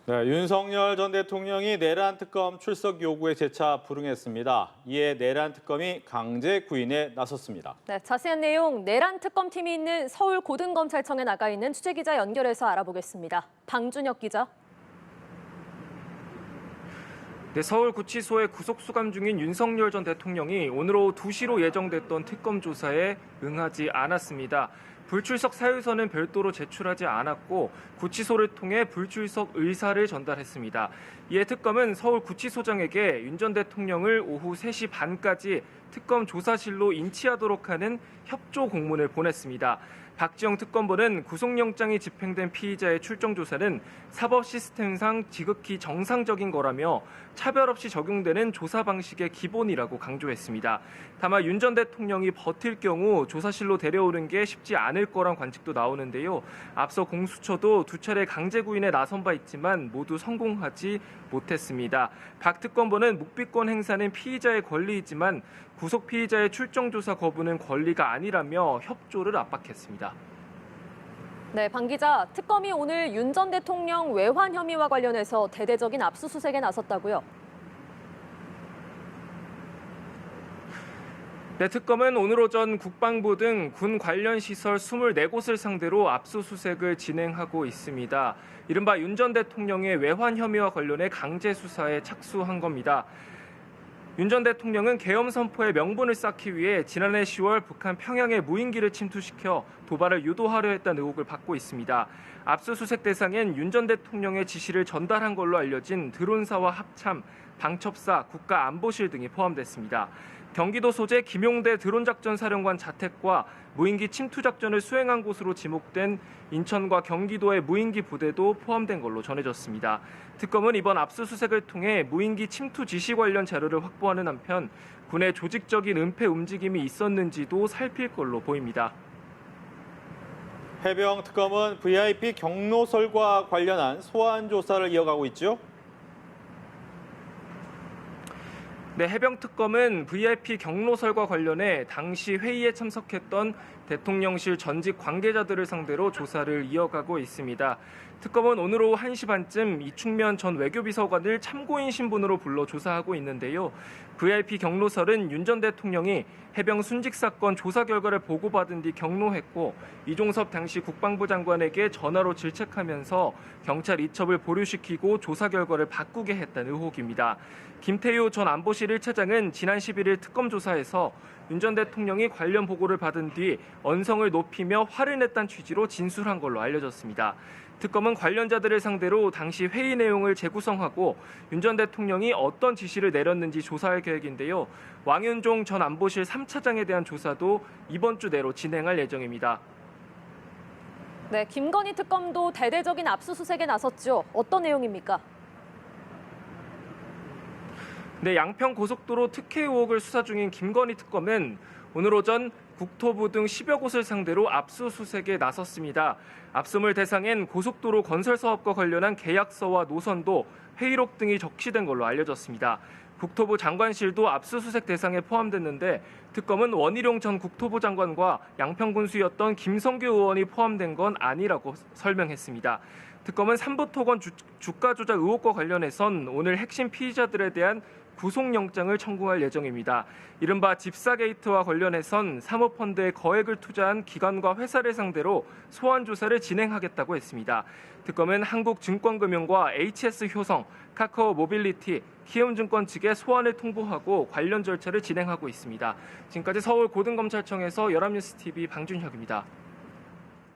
네, 윤석열 전 대통령이 내란 특검 출석 요구에 재차 불응했습니다. 이에 내란 특검이 강제 구인에 나섰습니다. 네, 자세한 내용 내란 특검팀이 있는 서울고등검찰청에 나가 있는 취재기자 연결해서 알아보겠습니다. 방준혁 기자. 네, 서울구치소에 구속수감 중인 윤석열 전 대통령이 오늘 오후 2시로 예정됐던 특검 조사에 응하지 않았습니다. 불출석 사유서는 별도로 제출하지 않았고 구치소를 통해 불출석 의사를 전달했습니다. 이에 특검은 서울구치소장에게 윤 전 대통령을 오후 3시 반까지 특검 조사실로 인치하도록 하는 협조 공문을 보냈습니다. 박지영 특검보는 구속영장이 집행된 피의자의 출정 조사는 사법 시스템상 지극히 정상적인 거라며 차별 없이 적용되는 조사 방식의 기본이라고 강조했습니다. 다만 윤 전 대통령이 버틸 경우 조사실로 데려오는 게 쉽지 않을 거란 관측도 나오는데요. 앞서 공수처도 2차례 강제 구인에 나선 바 있지만 모두 성공하지 못했습니다. 박 특검보는 묵비권 행사는 피의자의 권리이지만 구속 피의자의 출정 조사 거부는 권리가 아니라며 협조를 압박했습니다. 네, 방 기자, 특검이 오늘 윤 전 대통령 외환 혐의와 관련해서 대대적인 압수수색에 나섰다고요? 네, 특검은 오늘 오전 국방부 등 군 관련 시설 24곳을 상대로 압수수색을 진행하고 있습니다. 이른바 윤 전 대통령의 외환 혐의와 관련해 강제 수사에 착수한 겁니다. 윤 전 대통령은 계엄 선포의 명분을 쌓기 위해 지난해 10월 북한 평양에 무인기를 침투시켜 도발을 유도하려 했다는 의혹을 받고 있습니다. 압수수색 대상엔 윤 전 대통령의 지시를 전달한 걸로 알려진 드론사와 합참, 방첩사, 국가안보실 등이 포함됐습니다. 경기도 소재 김용대 드론작전사령관 자택과 무인기 침투 작전을 수행한 곳으로 지목된 인천과 경기도의 무인기 부대도 포함된 걸로 전해졌습니다. 특검은 이번 압수수색을 통해 무인기 침투 지시 관련 자료를 확보하는 한편 군의 조직적인 은폐 움직임이 있었는지도 살필 걸로 보입니다. 해병 특검은 VIP 경로설과 관련한 소환 조사를 이어가고 있죠. 네, 해병특검은 VIP 경로설과 관련해 당시 회의에 참석했던 대통령실 전직 관계자들을 상대로 조사를 이어가고 있습니다. 특검은 오늘 오후 1시 반쯤 이충면 전 외교비서관을 참고인 신분으로 불러 조사하고 있는데요. VIP 경로설은 윤 전 대통령이 해병 순직 사건 조사 결과를 보고받은 뒤 경로했고 이종섭 당시 국방부 장관에게 전화로 질책하면서 경찰 이첩을 보류시키고 조사 결과를 바꾸게 했다는 의혹입니다. 김태효 전 안보실 1차장은 지난 11일 특검 조사에서 윤 전 대통령이 관련 보고를 받은 뒤 언성을 높이며 화를 냈다는 취지로 진술한 걸로 알려졌습니다. 특검은 관련자들을 상대로 당시 회의 내용을 재구성하고 윤 전 대통령이 어떤 지시를 내렸는지 조사할 계획인데요. 왕윤종 전 안보실 3차장에 대한 조사도 이번 주 내로 진행할 예정입니다. 네, 김건희 특검도 대대적인 압수수색에 나섰죠. 어떤 내용입니까? 네, 양평 고속도로 특혜 의혹을 수사 중인 김건희 특검은 오늘 오전 국토부 등 10여 곳을 상대로 압수수색에 나섰습니다. 압수물 대상엔 고속도로 건설 사업과 관련한 계약서와 노선도 회의록 등이 적시된 걸로 알려졌습니다. 국토부 장관실도 압수수색 대상에 포함됐는데 특검은 원희룡 전 국토부 장관과 양평군수였던 김성규 의원이 포함된 건 아니라고 설명했습니다. 특검은 삼부토건 주가 조작 의혹과 관련해선 오늘 핵심 피의자들에 대한 구속영장을 청구할 예정입니다. 이른바 집사게이트와 관련해선 사모펀드에 거액을 투자한 기관과 회사를 상대로 소환 조사를 진행하겠다고 했습니다. 특검은 한국증권금융과 HS효성, 카카오 모빌리티, 키움증권 측에 소환을 통보하고 관련 절차를 진행하고 있습니다. 지금까지 서울고등검찰청에서 연합뉴스TV 방준혁입니다.